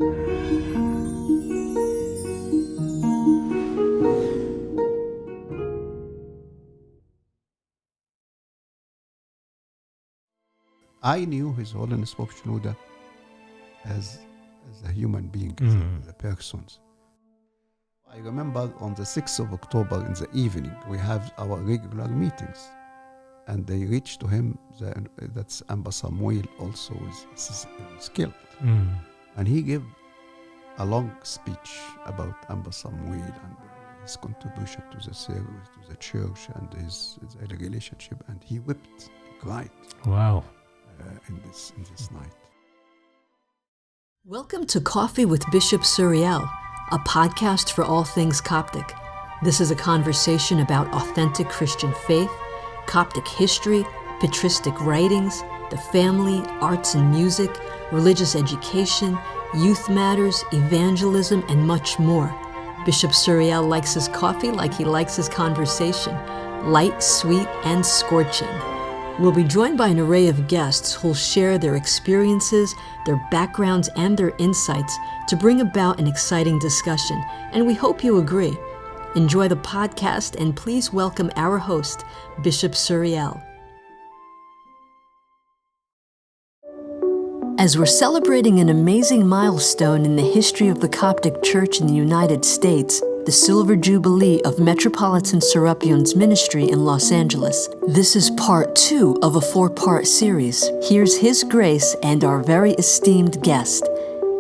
I knew His Holiness Pope Shenouda as a human being, as a person. I remember on the 6th of October in the evening, we have our regular meetings. And they reached to him, that's Amba Samuel also is killed. And he gave a long speech about Amba Samuel and his contribution to the service, to the church, and his relationship. And he wept, he cried. Wow. In this night. Welcome to Coffee with Bishop Suriel, a podcast for all things Coptic. This is a conversation about authentic Christian faith, Coptic history, patristic writings, the family, arts and music, religious education, youth matters, evangelism, and much more. Bishop Suriel likes his coffee like he likes his conversation, light, sweet, and scorching. We'll be joined by an array of guests who'll share their experiences, their backgrounds, and their insights to bring about an exciting discussion, and we hope you agree. Enjoy the podcast, and please welcome our host, Bishop Suriel. As we're celebrating an amazing milestone in the history of the Coptic Church in the United States, the Silver Jubilee of Metropolitan Serapion's ministry in Los Angeles. This is part 2 of a 4-part series. Here's His Grace and our very esteemed guest.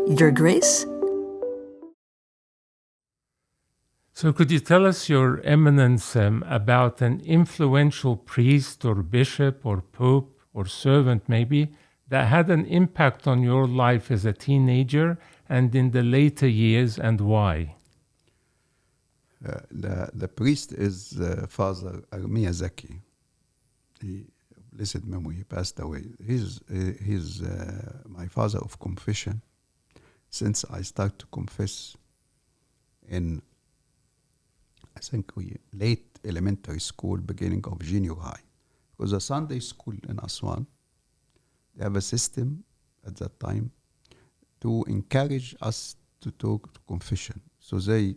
Your Grace? So could you tell us, Your Eminence, about an influential priest or bishop or pope or servant maybe that had an impact on your life as a teenager and in the later years, and why? The priest is Father Armia Zaki. Blessed memory, he passed away. He's my father of confession since I started to confess in, I think, late elementary school, beginning of junior high. Because the Sunday school in Aswan, they have a system at that time to encourage us to talk to confession. So they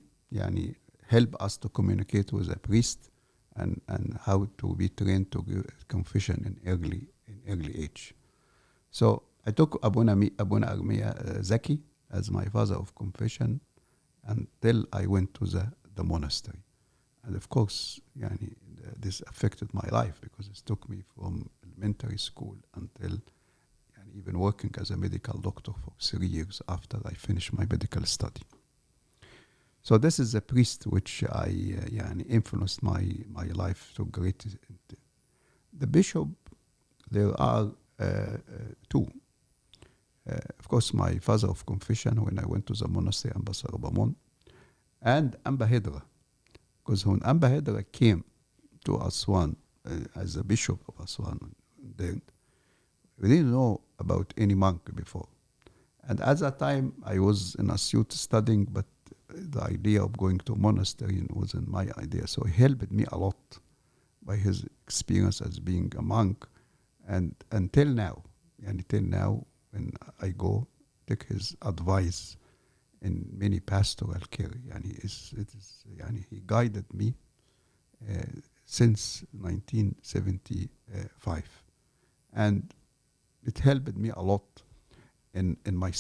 help us to communicate with a priest and how to be trained to give confession in early age. So I took Abuna Armia Zaki as my father of confession until I went to the monastery. And of course, this affected my life because it took me from elementary school until even working as a medical doctor for 3 years after I finished my medical study. So this is a priest which I influenced my life to great extent. The bishop, there are 2. Of course, my father of confession when I went to the monastery, Amba Sarabamon, and Amba Hedra. Because when Amba Hedra came to Aswan as a bishop of Aswan, we didn't know about any monk before. And at that time, I was in Asyut studying, but the idea of going to a monastery wasn't my idea. So he helped me a lot by his experience as being a monk. And until now, when I go, take his advice in many pastoral care. He guided me since 1975. And it helped me a lot in my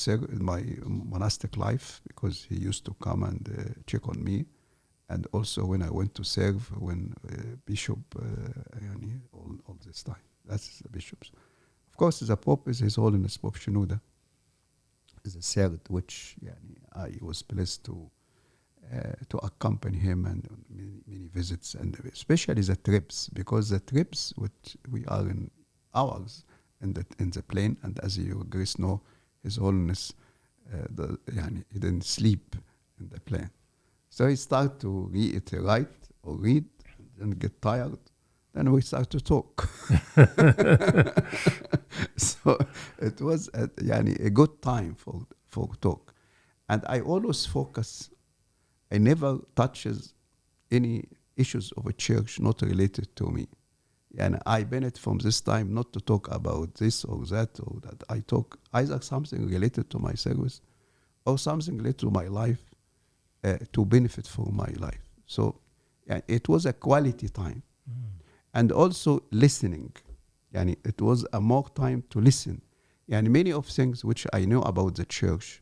monastic life, because he used to come and check on me, and also when I went to serve when bishop all this time. That's the bishops. Of course, the Pope is His Holiness Pope Shenouda, is a third which I was blessed to accompany him and many visits, and especially the trips, because the trips which we are in hours in the plane, and as you Grace know, His Holiness he didn't sleep in the plane. So he started to read or read, and get tired. Then we start to talk. So it was a good time for talk. And I always focus, I never touches any issues of a church not related to me. And I benefit from this time not to talk about this or that, I talk either something related to my service or something related to my life to benefit for my life. So it was a quality time. And also listening. It was a more time to listen. Many of things which I know about the church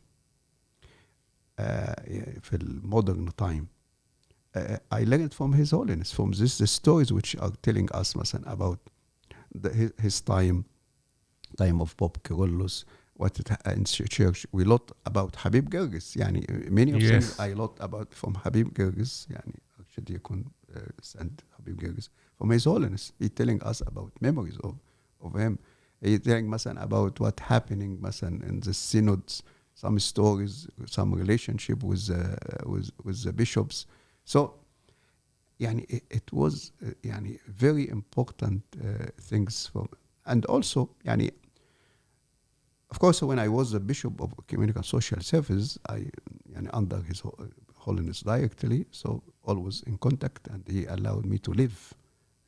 في modern time, I learned from His Holiness, from the stories which are telling us مثلا about his time of Pope Kyrillos, what it in church. We lot about Habib Gerges. Many of things I lot about from Habib Gerges. Actually يكون send Habib Gerges from His Holiness. He telling us about memories of him. He telling مثلا about what happening مثلا in the synods, some stories, some relationship with the bishops. So it was very important things for. And also of course when I was the Bishop of Community and Social Service, I under His Holiness directly, so always in contact, and he allowed me to live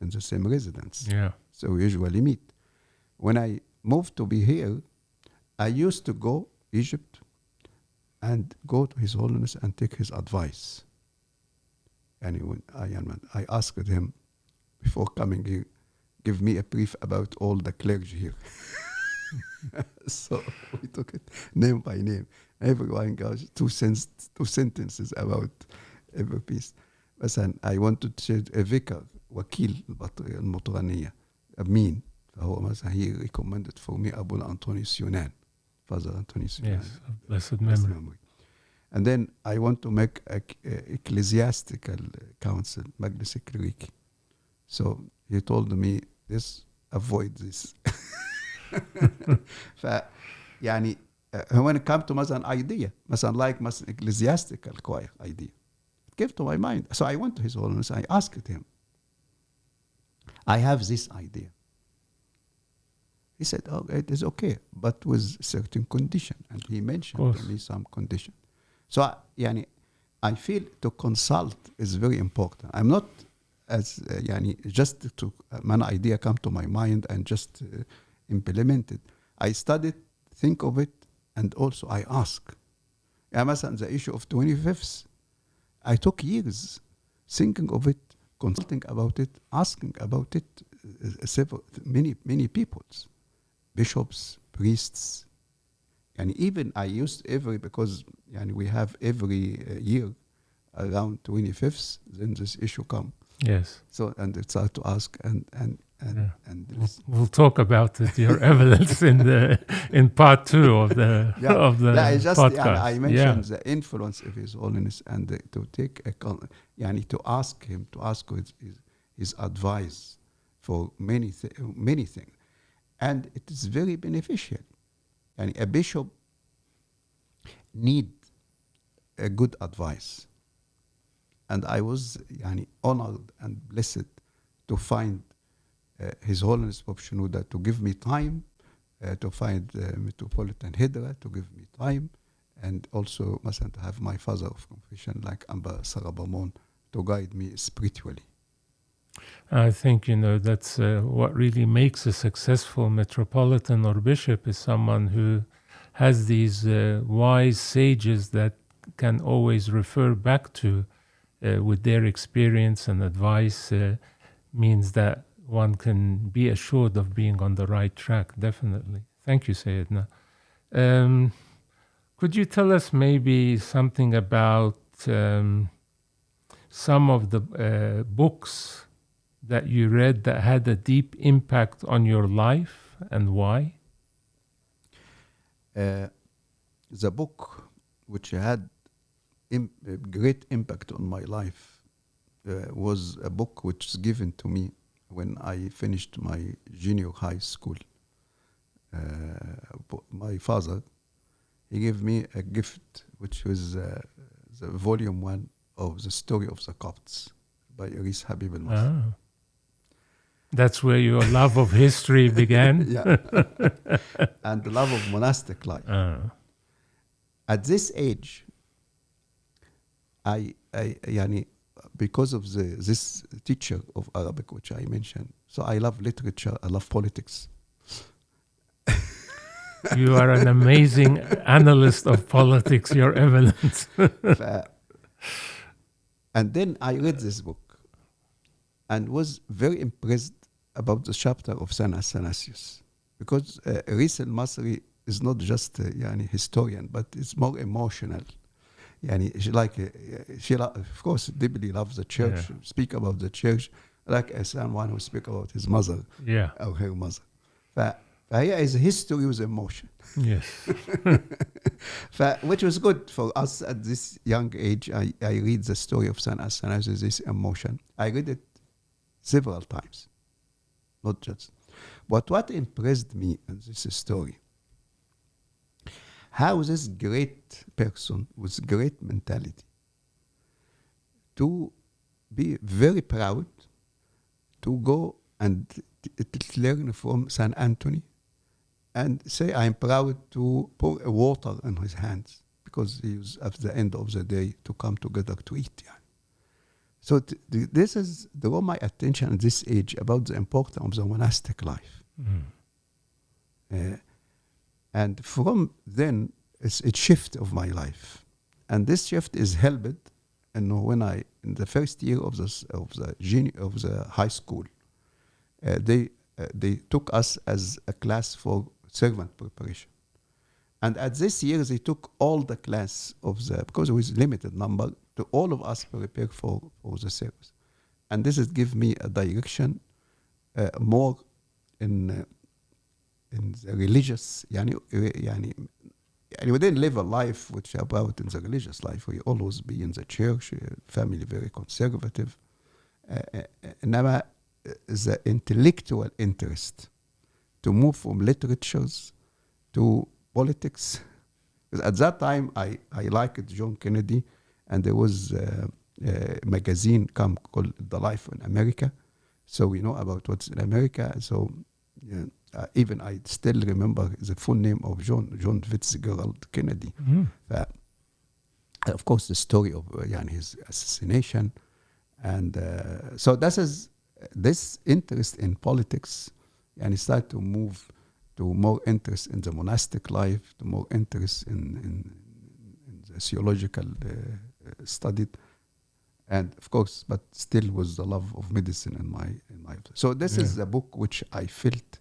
in the same residence. So we usually meet. When I moved to be here, I used to go Egypt and go to His Holiness and take his advice. When I asked him before coming here, give me a brief about all the clergy here. So we took it name by name. Everyone goes two sentences about every piece. مثلا I wanted to say a vicar, وكيل المطرانية, أمين. فهو مثلا he recommended for me Abu Antonius Yunan, Father Antonius Yunan. Yes, blessed memory. And then I want to make a ecclesiastical council, Majlis Clerici. So he told me this, avoid this. When it comes to مثلا idea, مثلا like مثلا ecclesiastical choir idea, it came to my mind. So I went to His Holiness. I asked him, I have this idea. He said, oh, it is okay, but with certain condition. And he mentioned to me some condition. So I feel to consult is very important. I'm not as just to an idea come to my mind and just implement it. I studied, think of it, and also I ask. مثلا the issue of 25th, I took years thinking of it, consulting about it, asking about it, many peoples, bishops, priests, and even I used because we have every year around 25th, then this issue come. Yes. So and it's hard to ask and we'll talk about it, your evidence in part 2 of the podcast. I mentioned the influence of His Holiness and to take to ask him, to ask his advice for many things, and it is very beneficial. A bishop need a good advice, and I was honored and blessed to find His Holiness Pope Shenouda to give me time, to find Metropolitan Hydra to give me time, and also to have my father of confession like Amba Sarabamon to guide me spiritually. I think that's what really makes a successful metropolitan or bishop is someone who has these wise sages that can always refer back to with their experience and advice. Means that one can be assured of being on the right track, definitely. Thank you, Sayyidna. Could you tell us maybe something about some of the books that you read that had a deep impact on your life and why? The book which had great impact on my life was a book which was given to me when I finished my junior high school. My father, he gave me a gift which was the volume 1 of the story of the Copts by Iris Habib al-Masri. That's where your love of history began? Yeah. And the love of monastic life. At this age, I because of this teacher of Arabic, which I mentioned, so I love literature, I love politics. You are an amazing analyst of politics, Your Eminence. And then I read this book and was very impressed about the chapter of Saint Athanasius, because Ris al-Masri is not just historian, but it's more emotional. She of course deeply loves the church, speak about the church like someone who speak about his mother or her mother. Here is history with emotion. Yes. Which was good for us at this young age. I read the story of Saint Athanasius, this emotion. I read it several times, not just. But what impressed me in this story, how this great person with great mentality to be very proud to go and learn from Saint Anthony and say, I'm proud to pour water in his hands because he was at the end of the day to come together to eat. So this is draw my attention at this age about the importance of the monastic life. And from then, it's a shift of my life. And this shift is helped, when I, in the first year of the high school, they took us as a class for servant preparation. And at this year, they took all the class because it was limited number, to all of us prepare for the service. And this is give me a direction more in the religious, we didn't live a life which about in the religious life. We always be in the church, family very conservative. Never the intellectual interest to move from literatures to politics. Because at that time, I liked John Kennedy, and there was a magazine called The Life in America. So we know about what's in America. So even I still remember the full name of John Fitzgerald Kennedy. Of course, the story of his assassination. And so this interest in politics, and start to move to more interest in the monastic life, to more interest in the theological study, and of course, but still was the love of medicine in my. So this is the book which I felt,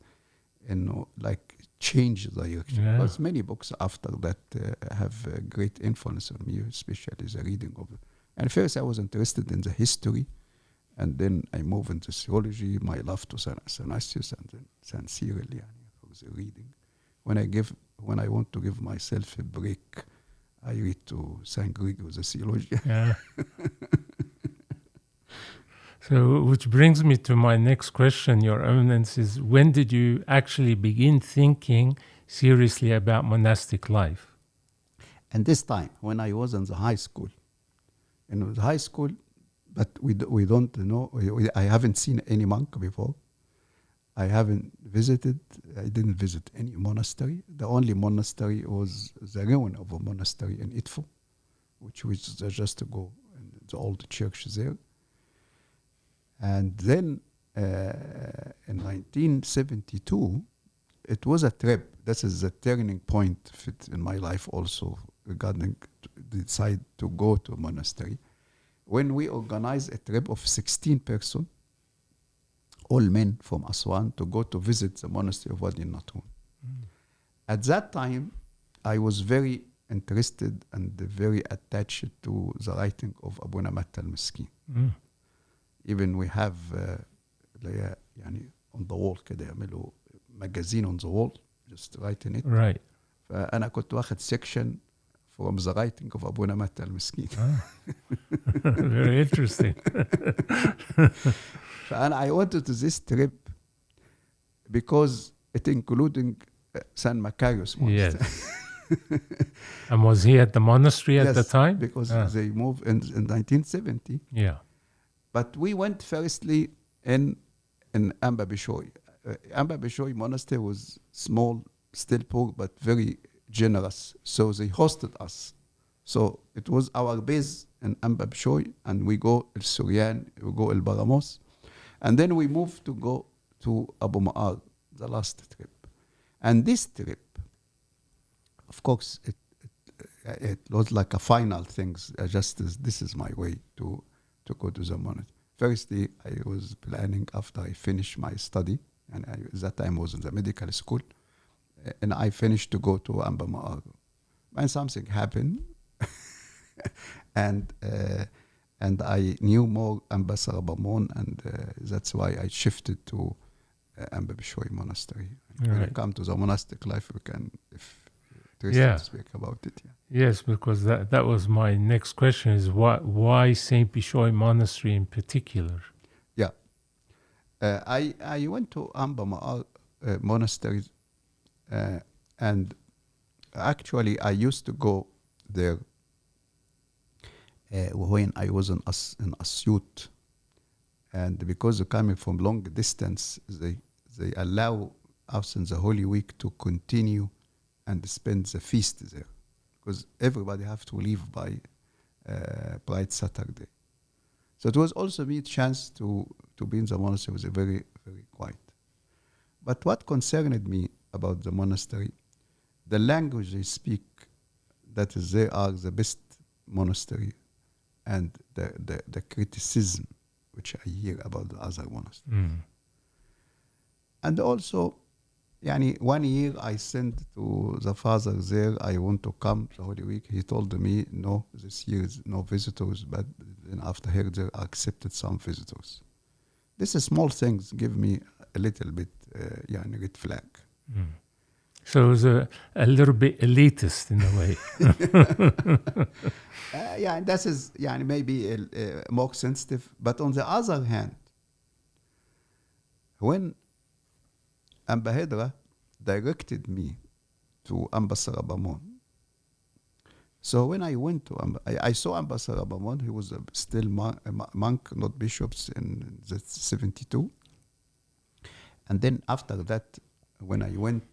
like change the direction. Yeah. Because many books after that have a great influence on me, especially the reading of it. And first I was interested in the history, and then I moved into theology, my love to Saint Athanasius, and then Saint Cyril, for the reading. When I want to give myself a break, I read to Saint Gregory, the theologian. Yeah. So, which brings me to my next question, Your Eminence, is when did you actually begin thinking seriously about monastic life? And this time, when I was in the high school, but we don't know, I haven't seen any monk before. I didn't visit any monastery. The only monastery was the ruin of a monastery in Itfo, which was just to go in the old church there. And then in 1972, it was a trip. This is a turning point in my life also regarding to decide to go to a monastery. When we organized a trip of 16 persons, all men from Aswan, to go to visit the monastery of Wadi Natun. At that time, I was very interested and very attached to the writing of Abuna Matta al-Miskin. Even we have on the wall كده يعملوا magazine on the wall, just writing it. Right. فأنا كنت واخد section from the writing of Abuna Matta al-Miskin. Very interesting. And I wanted to this trip because it including San Macarius monastery. Yes. And was he at the monastery at the time? Because they moved in 1970. Yeah. But we went firstly in Amba Bishoy. Amba Bishoy monastery was small, still poor, but very generous. So they hosted us. So it was our base in Amba Bishoy, and we go El Suriel, we go El Baramos. And then we moved to go to Abu Ma'ar, the last trip. And this trip of course, it was like a final things. This is my way to go to the monastery. Firstly, I was planning after I finished my study, and at that time I was in the medical school, and I finished to go to Amba Ma'ar. And something happened, and I knew more Amba Sarabamon, and that's why I shifted to Amba Bishoy Monastery. When I come to the monastic life, we can, if interested, to speak about it. Yeah. Yes, because that was my next question: is why Saint Bishoy Monastery in particular? Yeah, I went to Amba Ma'ar monastery, and actually I used to go there when I was in Asyut, and because of coming from long distance, they allow us in the Holy Week to continue and spend the feast there, because everybody have to leave by Pride Saturday. So it was also me a chance to be in the monastery. It was very, very quiet. But what concerned me about the monastery, the language they speak, that is, they are the best monastery, and the criticism which I hear about the other monasteries. And also, 1 year I sent to the father there, I want to come the Holy Week. He told me, no, this year is no visitors, but then after here they accepted some visitors. These small things give me a little bit red flag. So it was a little bit elitist in a way. And that is maybe more sensitive. But on the other hand, when Amba Hedra directed me to Amba Sarabamon, so when I went to Amba, I saw Amba Sarabamon. He was still a monk, not bishops, in the 72. And then after that, when I went,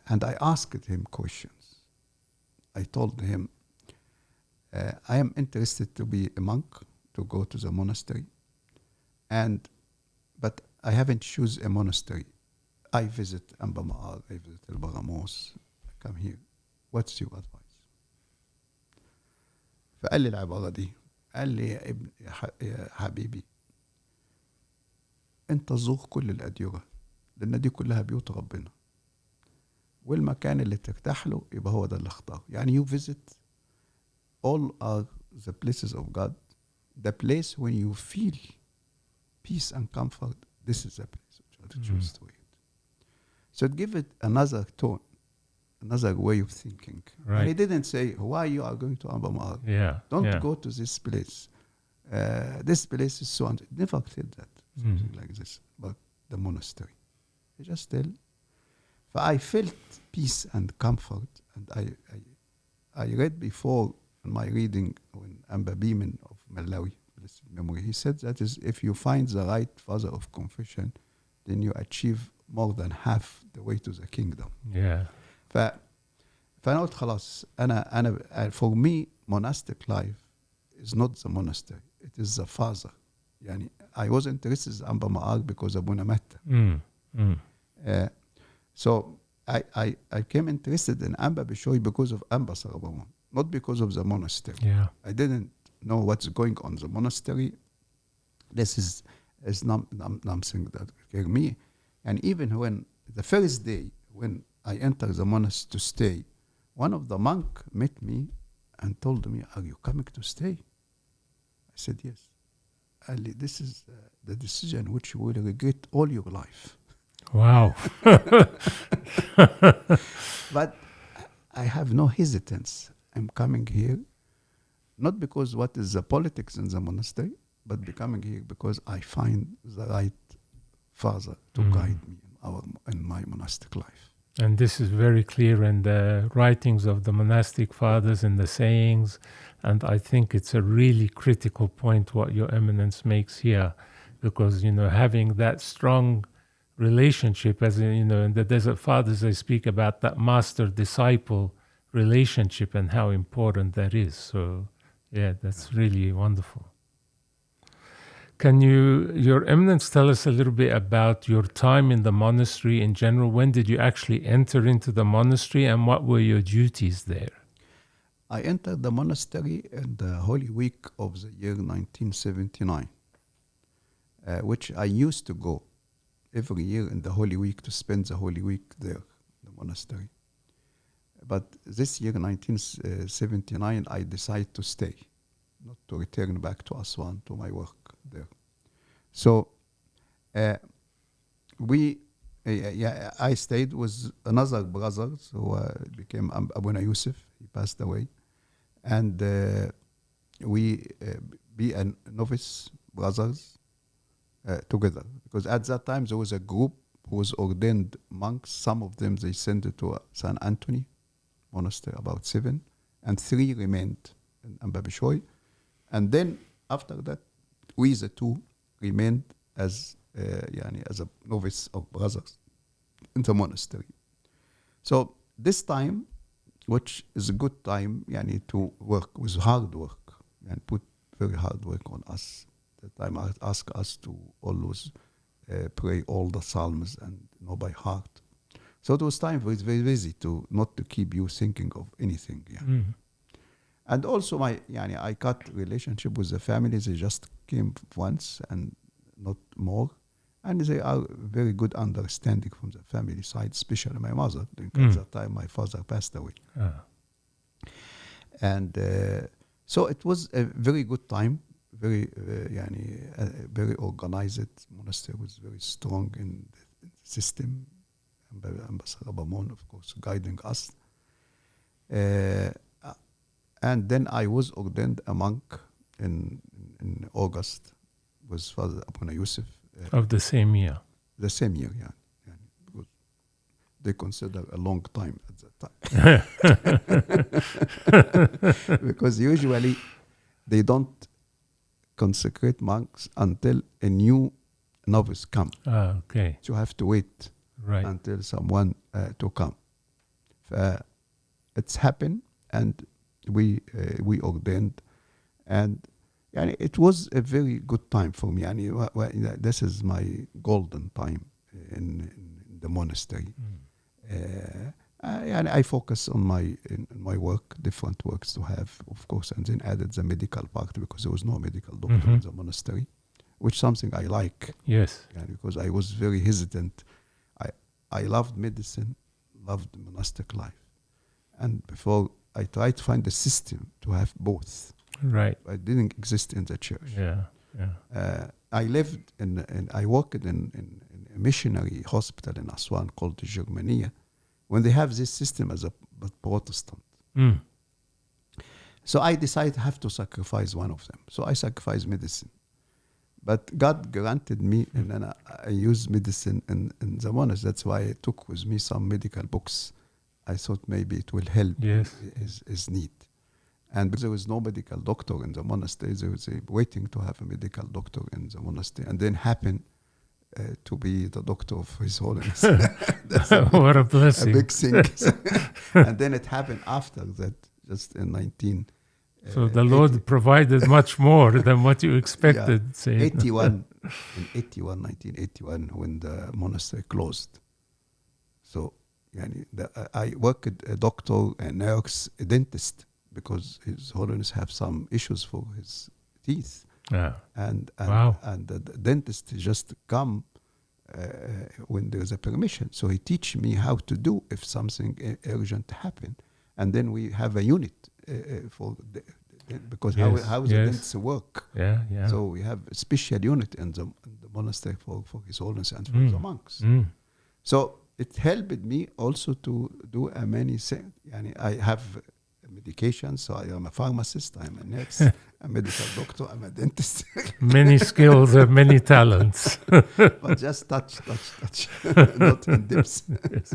and I asked him questions. I told him, I am interested to be a monk, to go to the monastery, but I haven't chosen a monastery. I visit Amba Ma'ar, I visit El Baramos, I come here. What's your advice? فقال لي العبارة دي، قال لي يا حبيبي، انت زور كل الأديرة، لأن دي كلها بيوت ربنا، والمكان اللي ترتاح له يبقى هو ده اللي اختاره. you visit all are the places of God. The place when you feel peace and comfort, this is the place which you have to choose to it. So give it another tone, another way of thinking. Right. And he didn't say, why you are going to Amba Ma'ar? Don't go to this place. This place is so... Never said that, something like this, but the monastery. He just tell. But I felt peace and comfort, and I read before in my reading when Amba Beeman of Malawi, blessed memory, he said that is, if you find the right father of confession, then you achieve more than half the way to the kingdom. Yeah. فأنا قلت خلاص أنا for me monastic life is not the monastery, it is the father. I was interested in Amba Ma'ar because of Abuna Matta. So I came interested in Amba Bishoy because of Amba Sarabamon, not because of the monastery. Yeah. I didn't know what's going on in the monastery. This is something that scared me. And even when the first day when I entered the monastery to stay, one of the monks met me and told me, are you coming to stay? I said, yes. Ali, this is the decision which you will regret all your life. Wow. But I have no hesitance. I'm coming here, not because what is the politics in the monastery, but becoming here because I find the right father to guide me in my monastic life. And this is very clear in the writings of the monastic fathers and the sayings. And I think it's a really critical point what Your Eminence makes here, because, having that strong relationship, as in the Desert Fathers, they speak about that master-disciple relationship and how important that is. So, yeah, that's really wonderful. Can Your Eminence, tell us a little bit about your time in the monastery in general? When did you actually enter into the monastery, and what were your duties there? I entered the monastery in the Holy Week of the year 1979, which I used to go every year in the Holy Week to spend the Holy Week there, the monastery. But this year, 1979, I decided to stay, not to return back to Aswan, to my work there. So I stayed with another brother who became Abuna Yusuf. He passed away. And we be a novice brothers together. Because at that time, there was a group who was ordained monks. Some of them, they sent it to San Anthony Monastery, about 7. And 3 remained in Ambabishoy. And then after that, we the 2 remained as a novice of brothers in the monastery. So this time, which is a good time to work with hard work and put very hard work on us. That time I ask us to always pray all the psalms and know by heart. So it was time for it very busy to not to keep you thinking of anything. Yeah. Mm-hmm. And also I cut relationship with the family. They just came once and not more. And they are very good understanding from the family side, especially my mother. At that time, my father passed away. And so it was a very good time, very very organized. Monastery was very strong in the system. Ambassador Bamon, of course, guiding us. And then I was ordained a monk in August with Father Abuna Yusuf. Of the same year. The same year, yeah. Because they consider a long time at that time. Because usually they don't consecrate monks until a new novice comes. Okay. So you have to wait until someone to come. It's happened, and we ordained, and it was a very good time for me. This is my golden time in the monastery. And I focus on my work, different works to have, of course, and then added the medical part because there was no medical doctor in the monastery, which is something I like. Yes. Because I was very hesitant. I loved medicine, loved monastic life. And before I tried to find a system to have both. Right. It didn't exist in the church. Yeah. I lived I worked in a missionary hospital in Aswan called the Germania, when they have this system as a Protestant. So I decided I have to sacrifice one of them. So I sacrificed medicine. But God granted me, and then I used medicine in the monastery. That's why I took with me some medical books. I thought maybe it will help his need. And because there was no medical doctor in the monastery, they was waiting to have a medical doctor in the monastery, and then happened to be the doctor of His Holiness. What a blessing. A big thing. And then it happened after that, just in 19... So the Lord provided much more than what you expected. Yeah. 1981, when the monastery closed. So I worked a doctor, a nurse, a dentist, because His Holiness have some issues for his teeth. Yeah. And wow. And the dentist just come when there is a permission. So he teach me how to do if something urgent happen. And then we have a unit for because how the dentists work. Yeah. So we have a special unit in the monastery for His Holiness and for the monks. So it helped me also to do many things. I have medication, so I am a pharmacist, I'm a nurse, a medical doctor, I'm a dentist. Many skills and many talents. But just touch, not in depth. Yes.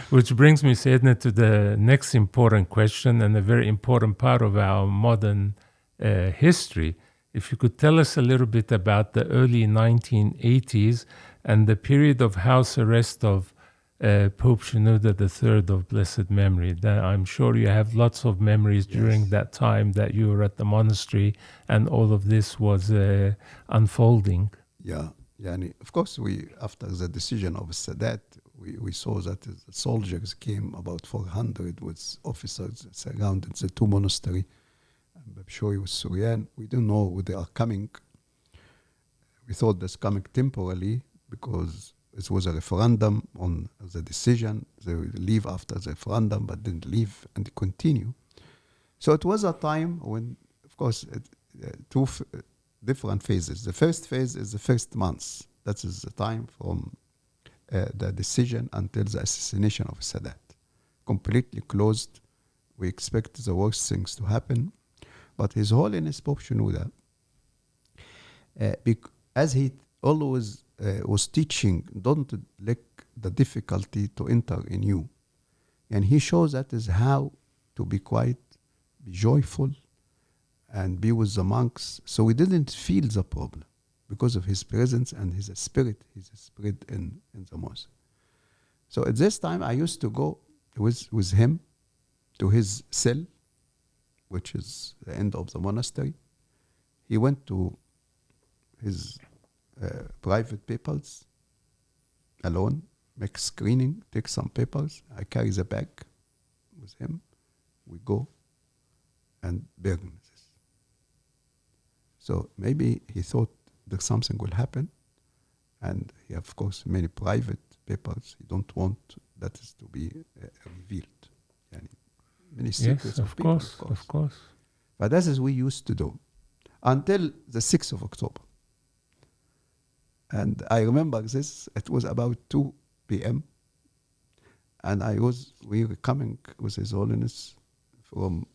Which brings me, Sayyidina, to the next important question and a very important part of our modern history. If you could tell us a little bit about the early 1980s and the period of house arrest of Pope Shenouda III of blessed memory. That I'm sure you have lots of memories during that time that you were at the monastery and all of this was unfolding. Yeah, yani, of course, after the decision of Sadat, we saw that the soldiers came, about 400 with officers surrounded the two monasteries. I'm sure it was Suriel. We don't know where they are coming. We thought that's coming temporarily because it was a referendum on the decision. They will leave after the referendum, but didn't leave and continue. So it was a time when, of course, two different phases. The first phase is the first months. That is the time from the decision until the assassination of Sadat. Completely closed. We expect the worst things to happen. But His Holiness Pope Shenouda, as he always was teaching, don't let the difficulty to enter in you. And he shows that is how to be quiet, be joyful, and be with the monks. So we didn't feel the problem because of his presence and his spirit in the mosque. So at this time, I used to go with him to his cell, which is the end of the monastery. He went to his private papers alone, make screening, take some papers. I carry the bag with him. We go and burn this. So maybe he thought that something will happen. And he, of course, many private papers. He don't want that is to be revealed. Yani, many secrets of people, of course. But that is we used to do until the 6th of October. And I remember this, it was about 2 p.m. And we were coming with His Holiness from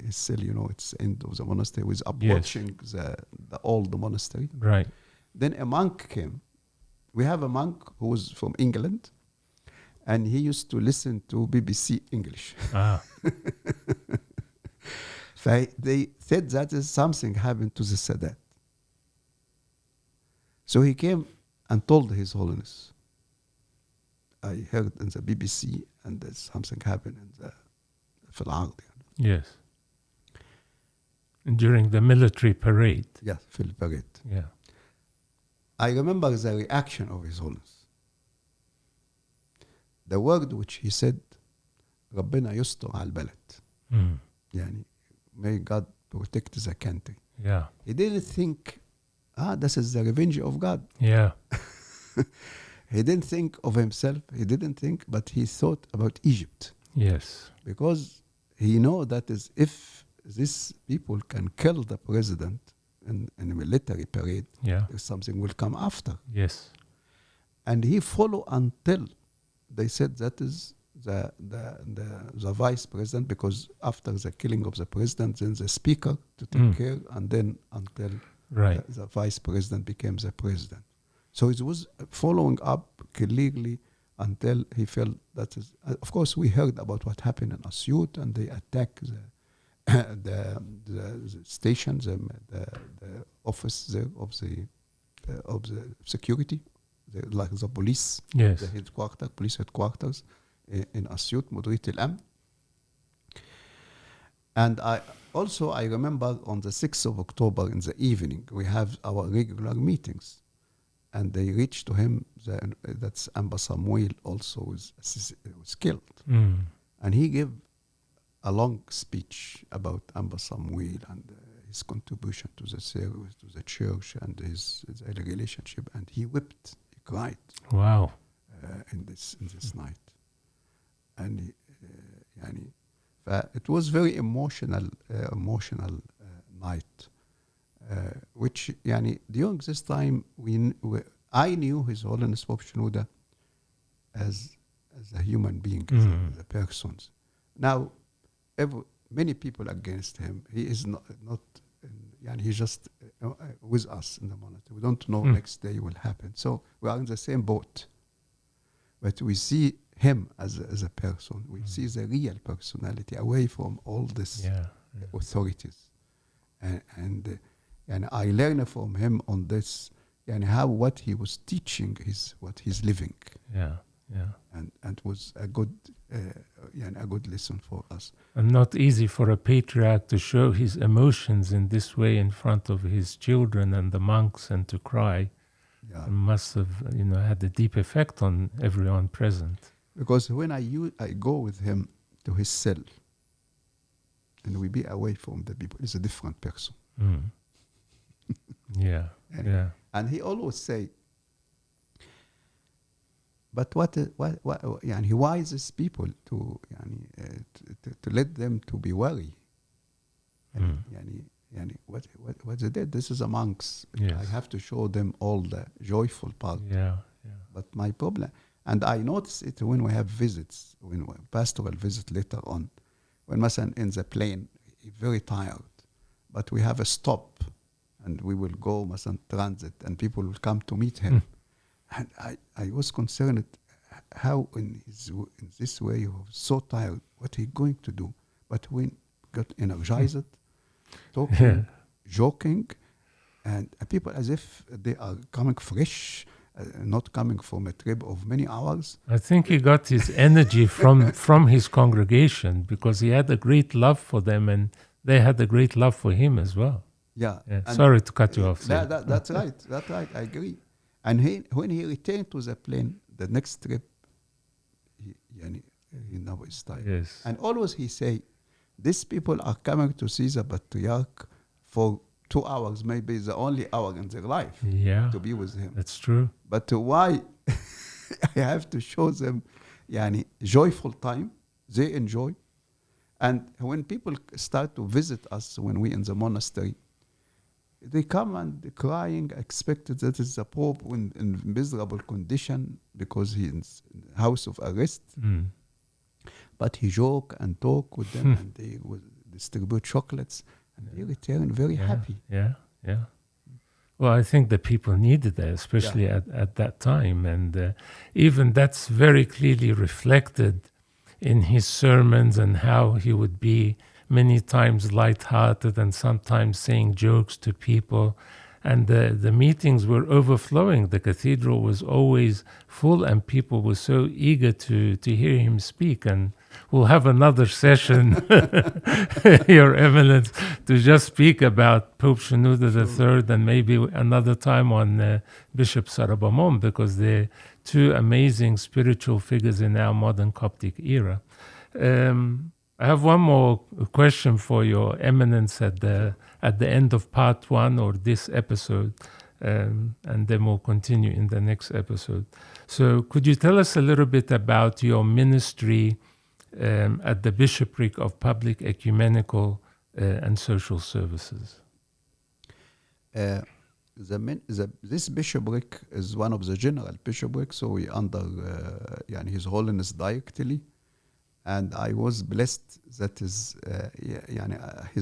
his cell, it's end of the monastery, was up watching the old monastery. Right. Then a monk came. We have a monk who was from England, and he used to listen to BBC English. So they said that is something happened to the Sadat. So he came and told His Holiness, I heard in the BBC and there's something happened in the Fil'ard. Yes. During the military parade. Yeah, Fil parade. Yeah. I remember the reaction of His Holiness. The word which he said, ربنا يستر على البلد. يعني, may God protect the country. Yeah. He didn't think, this is the revenge of God. Yeah. He didn't think of himself. He didn't think, but he thought about Egypt. Yes. Because he know that is if these people can kill the president in a military parade, something will come after. Yes. And he follow until they said that is the vice president, because after the killing of the president, then the speaker to take care, and then until the vice president became the president. So it was following up clearly until he felt that is. Of course, we heard about what happened in Asyut, and they attacked the stations, the office there of the security, like the police, the police headquarters in Asyut, Mudrit al-Amn. And I remember on the 6th of October in the evening, we have our regular meetings. And they reached to him, that's Amba Samuel also was killed. And he gave a long speech about Amba Samuel and his contribution to the service, to the church, and his relationship. And he wept, he cried. Wow. In this night. And it was very emotional night. Which, during this time, I knew His Holiness Pope Shenouda as a human being, as a person. Now, many people against him. He is not he's just with us in the monastery. We don't know next day what will happen. So we are in the same boat. But we see him as a person. We see the real personality away from all these authorities. And I learned from him on this, what he was teaching is what he's living. Yeah. Yeah. and it was a good lesson for us. And not easy for a patriarch to show his emotions in this way in front of his children and the monks and to cry. Yeah, It must have, had a deep effect on everyone present. because when I go with him to his cell, and we be away from the people, he's a different person. Mm. Yeah, yeah. And he always say, but what he wises people to let them to be worried. Mm. What they did, this is a monks. Yes. I have to show them all the joyful part. Yeah, yeah. But my problem, and I notice it when we have visits, when we pastoral visit later on, when Masan in the plane, very tired, but we have a stop, and we will go Masan transit, and people will come to meet him. And I was concerned how in this way he was so tired, what he going to do. But when got energized, talking, joking, and people as if they are coming fresh, not coming from a trip of many hours. I think he got his energy from his congregation because he had a great love for them and they had a great love for him as well. Yeah. Sorry to cut you off. That's right. That's right. I agree. And when he returned to the plane, the next trip, he never is tired. Yes. And always he say, these people are coming to see the patriarch for 2 hours, maybe the only hour in their life to be with him. That's true. But why I have to show them joyful time, they enjoy. And when people start to visit us when we in the monastery, they come and crying, expected that is the Pope in miserable condition because he's in the house of arrest. Mm. But he joke and talk with them and they will distribute chocolates and they return very happy. Yeah, yeah. Well, I think the people needed that, especially at that time. And even that's very clearly reflected in his sermons and how he would be many times lighthearted and sometimes saying jokes to people. And the meetings were overflowing. The cathedral was always full and people were so eager to hear him speak. And we'll have another session, Your Eminence, to just speak about Pope Shenouda III and maybe another time on Bishop Sarabamon, because they're two amazing spiritual figures in our modern Coptic era. I have one more question for Your Eminence at the end of part 1 or this episode, and then we'll continue in the next episode. So could you tell us a little bit about your ministry at the Bishopric of Public Ecumenical and Social Services? This bishopric is one of the general bishoprics, so we under His Holiness directly. And I was blessed that His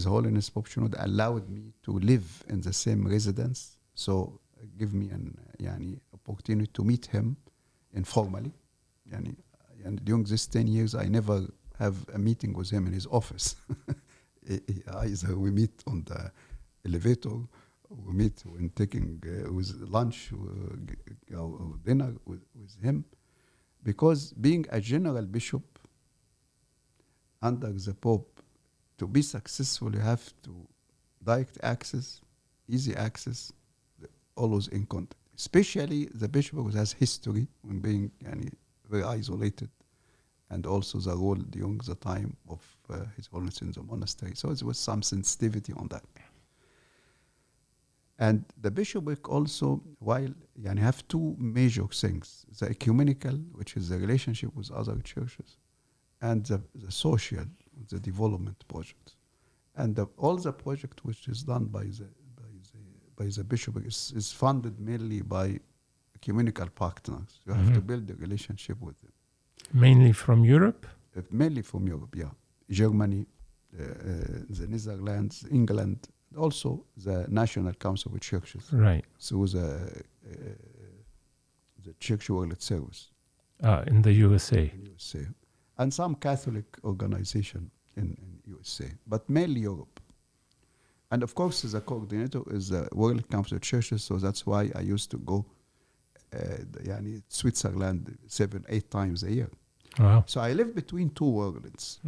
Holiness Pope Shenouda allowed me to live in the same residence. So give me an opportunity to meet him informally. And during these 10 years, I never have a meeting with him in his office. Either we meet on the elevator, or we meet when taking with lunch or dinner with him. Because being a general bishop, under the Pope, to be successful, you have to direct access, easy access, always in contact. Especially the bishop who has history when being very isolated, and also the role during the time of His Holiness in the monastery. So there was some sensitivity on that. And the bishopric also, while have two major things: the ecumenical, which is the relationship with other churches, and the social, the development project. And all the project which is done by the bishopric is funded mainly by ecumenical partners. You have to build a relationship with them. Mainly from Europe? Mainly from Europe, yeah. Germany, the Netherlands, England, also the National Council of Churches. Right. So the Church World Service. In the USA. In USA. And some Catholic organization in USA, but mainly Europe. And of course, the coordinator is the World Council of Churches, so that's why I used to go يعني Switzerland 7-8 times a year. Wow. So I live between two worlds,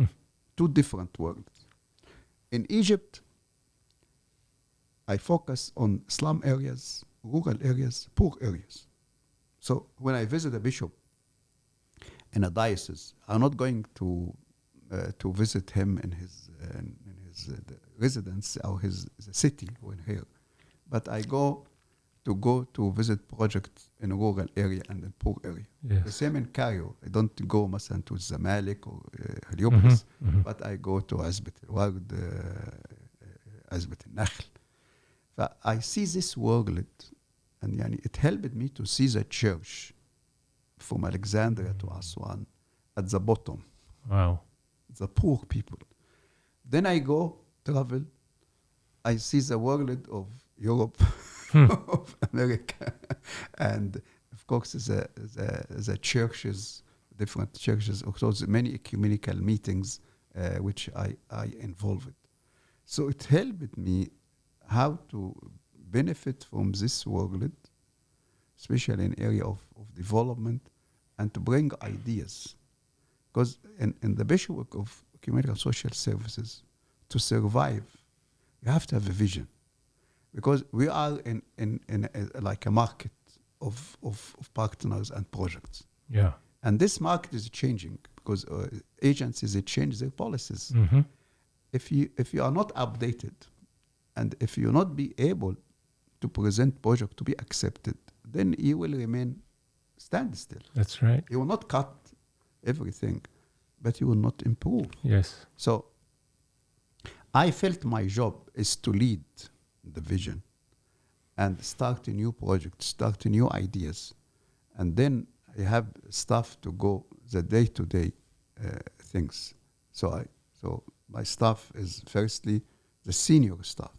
two different worlds. In Egypt, I focus on slum areas, rural areas, poor areas. So when I visit a bishop in a diocese, I'm not going to visit him in his residence or his city when here, but I go to visit projects in a rural area and in poor area. Yes. The same in Cairo. I don't go مثلا to Zamalek or Heliopolis, but I go to عزبة الورد, عزبة النخل. I see this world, and يعني it helped me to see the church from Alexandria to Aswan at the bottom. Wow. The poor people. Then I go travel. I see the world of Europe, of America, and of course the churches, different churches. Also, many ecumenical meetings which I involved. So it helped me how to benefit from this world, especially in area of development, and to bring ideas. Because in the bishopric of ecumenical social services, to survive, you have to have a vision. Because we are in like a market of partners and projects. Yeah. And this market is changing because agencies, they change their policies. Mm-hmm. If you are not updated, and if you not be able to present project to be accepted, then you will remain stand still. That's right. You will not cut everything, but you will not improve. Yes. So I felt my job is to lead the vision and start a new project, start a new ideas. And then I have staff to go the day-to-day things. So my staff is firstly the senior staff.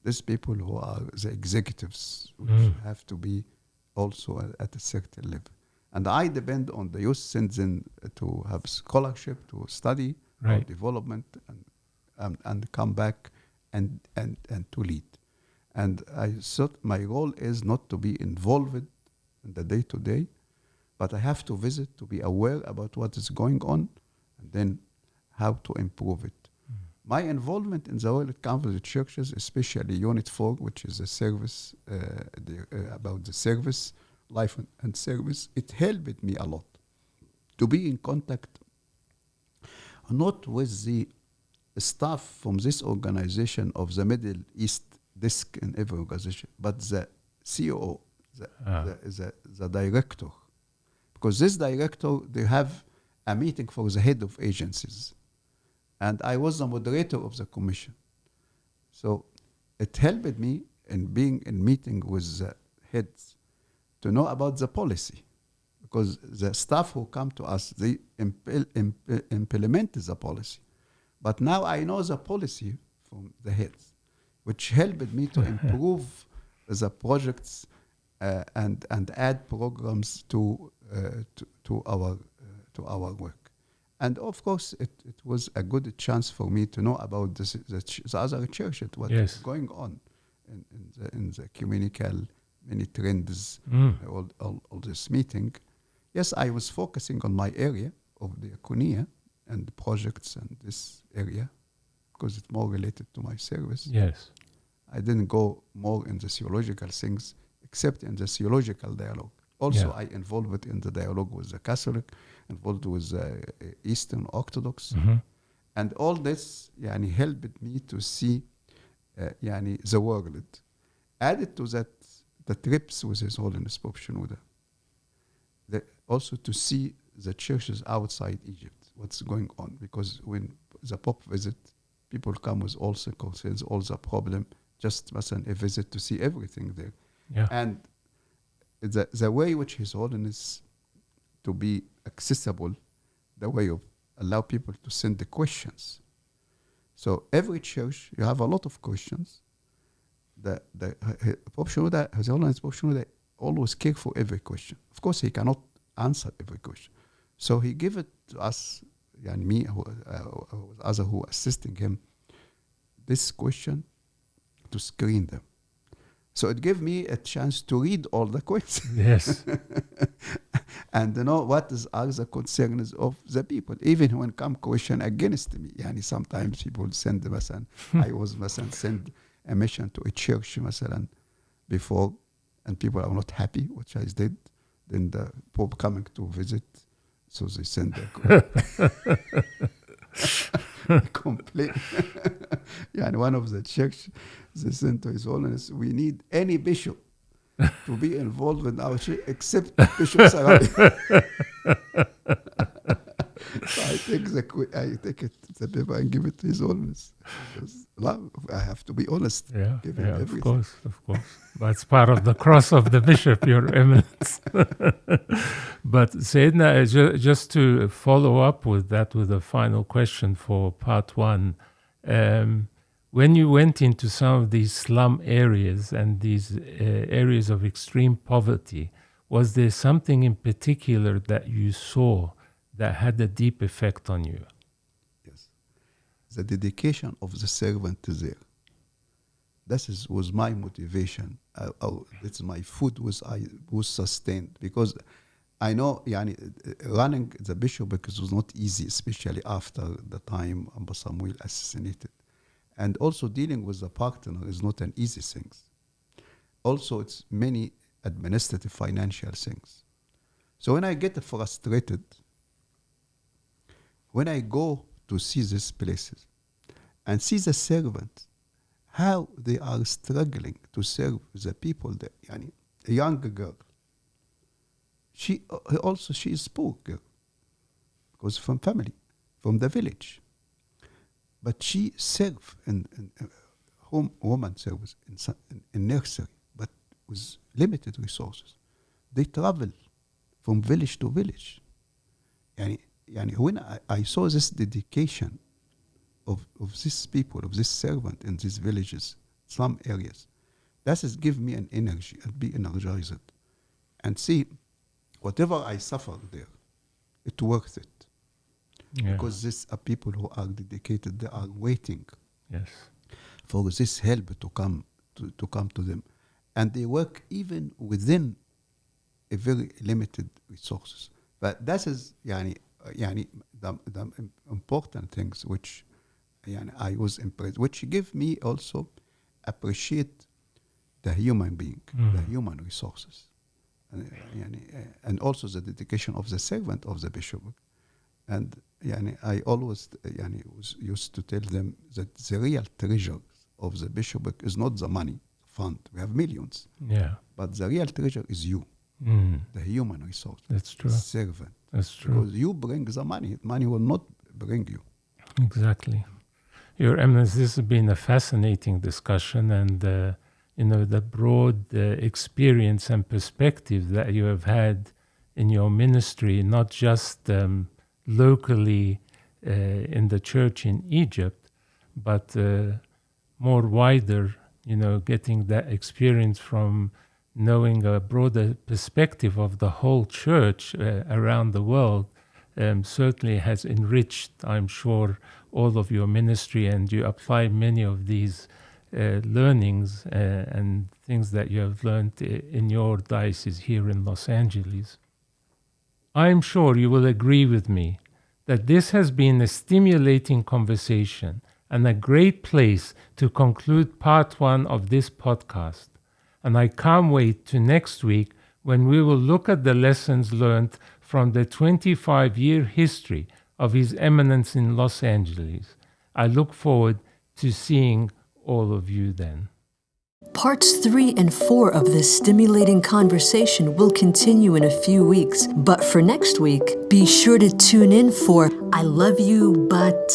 These people who are the executives, which have to be also at a certain level. And I depend on the youth, send them to have scholarship, to study, or development, and come back and to lead. And I thought my role is not to be involved in the day-to-day, but I have to visit to be aware about what is going on, and then how to improve it. My involvement in the World Conference of Churches, especially Unit 4, which is a service about the service, life and service, it helped me a lot to be in contact not with the staff from this organization of the Middle East desk in every organization, but the COO, the director. Because this director, they have a meeting for the head of agencies. And I was the moderator of the commission. So it helped me in being in meeting with the heads to know about the policy. Because the staff who come to us, they implement the policy. But now I know the policy from the heads, which helped me to improve the projects and add programs to our work. And of course, it was a good chance for me to know about the other churches, what is going on in the ecumenical, many trends, all this meeting. Yes, I was focusing on my area of the diaconia and the projects and this area because it's more related to my service. Yes. I didn't go more in the theological things except in the theological dialogue. Also, I involved in the dialogue with the Catholic, involved with the Eastern Orthodox. And all this helped me to see the world. Added to that, the trips with His Holiness Pope Shenouda. Also to see the churches outside Egypt, what's going on. Because when the Pope visits, people come with all the concerns, all the problem, just a visit to see everything there. Yeah. And the way which His Holiness to be accessible, the way of allow people to send the questions. So every church, you have a lot of questions. The Pope Shenouda, His Holiness Pope Shenouda, always care for every question. Of course, he cannot answer every question. So he gave it to us, and me, others who assisting him, this question to screen them. So it gave me a chance to read all the questions. Yes. And know what are the concerns of the people. Even when come question against me. Yani sometimes people send, مثلا, I was send a mission to a church مثلا, before, and people are not happy, which I did. Then the Pope coming to visit, so they send a complaint. And one of the church, they sent to His Holiness, we need any bishop to be involved in our church except Bishop Serapion. So I take the paper and give it to His Holiness. Because I have to be honest. Yeah, give him everything. Of course. That's part of the cross of the bishop, Your Eminence. But Sayyidina, just to follow up with that, with a final question for part one. When you went into some of these slum areas and these areas of extreme poverty, was there something in particular that you saw that had a deep effect on you? Yes. The dedication of the servant there. This was my motivation. That's my food was sustained, because I know running the bishopric was not easy, especially after the time Abba Samuel assassinated. And also dealing with the partner is not an easy thing. Also, it's many administrative financial things. So when I get frustrated, when I go to see these places and see the servants, how they are struggling to serve the people there. A young girl, she is poor girl, because from family, from the village. But she served in home woman service in nursery, but with limited resources. They travel from village to village. When I saw this dedication of these people, of this servant in these villages, some areas, that has given me an energy and be energized. And see, whatever I suffer there, it's worth it. Yeah. Because these are people who are dedicated, they are waiting for this help to come to them. And they work even within a very limited resources. But that is the important things which I was impressed, which give me also appreciate the human being, the human resources. And also the dedication of the servant of the bishop. And I always used to tell them that the real treasure of the bishopric is not the money fund. We have millions. Yeah. But the real treasure is you, the human resource. That's true. The servant. That's true. Because you bring the money. Money will not bring you. Exactly. Your Eminence, this has been a fascinating discussion, and the broad experience and perspective that you have had in your ministry, not just locally in the church in Egypt, but more wider, getting that experience from knowing a broader perspective of the whole church around the world, certainly has enriched, I'm sure, all of your ministry, and you apply many of these learnings and things that you have learned in your diocese here in Los Angeles. I'm sure you will agree with me that this has been a stimulating conversation and a great place to conclude part one of this podcast. And I can't wait to next week, when we will look at the lessons learned from the 25-year history of His Eminence in Los Angeles. I look forward to seeing all of you then. Parts 3 and 4 of this stimulating conversation will continue in a few weeks. But for next week, be sure to tune in for I Love You, But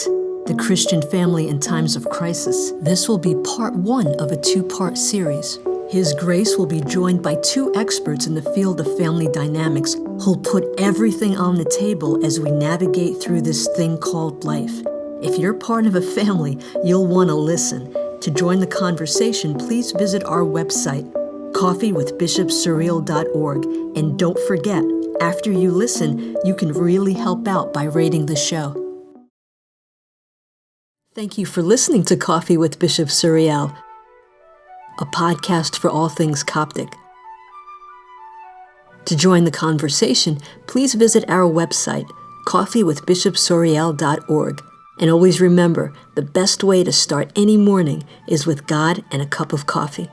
the Christian Family in Times of Crisis. This will be part 1 of a 2-part series. His Grace will be joined by 2 experts in the field of family dynamics who'll put everything on the table as we navigate through this thing called life. If you're part of a family, you'll want to listen. To join the conversation, please visit our website, coffeewithbishopsuriel.org. And don't forget, after you listen, you can really help out by rating the show. Thank you for listening to Coffee with Bishop Suriel. a podcast for all things Coptic. To join the conversation, please visit our website, coffeewithbishopsuriel.org. And always remember, the best way to start any morning is with God and a cup of coffee.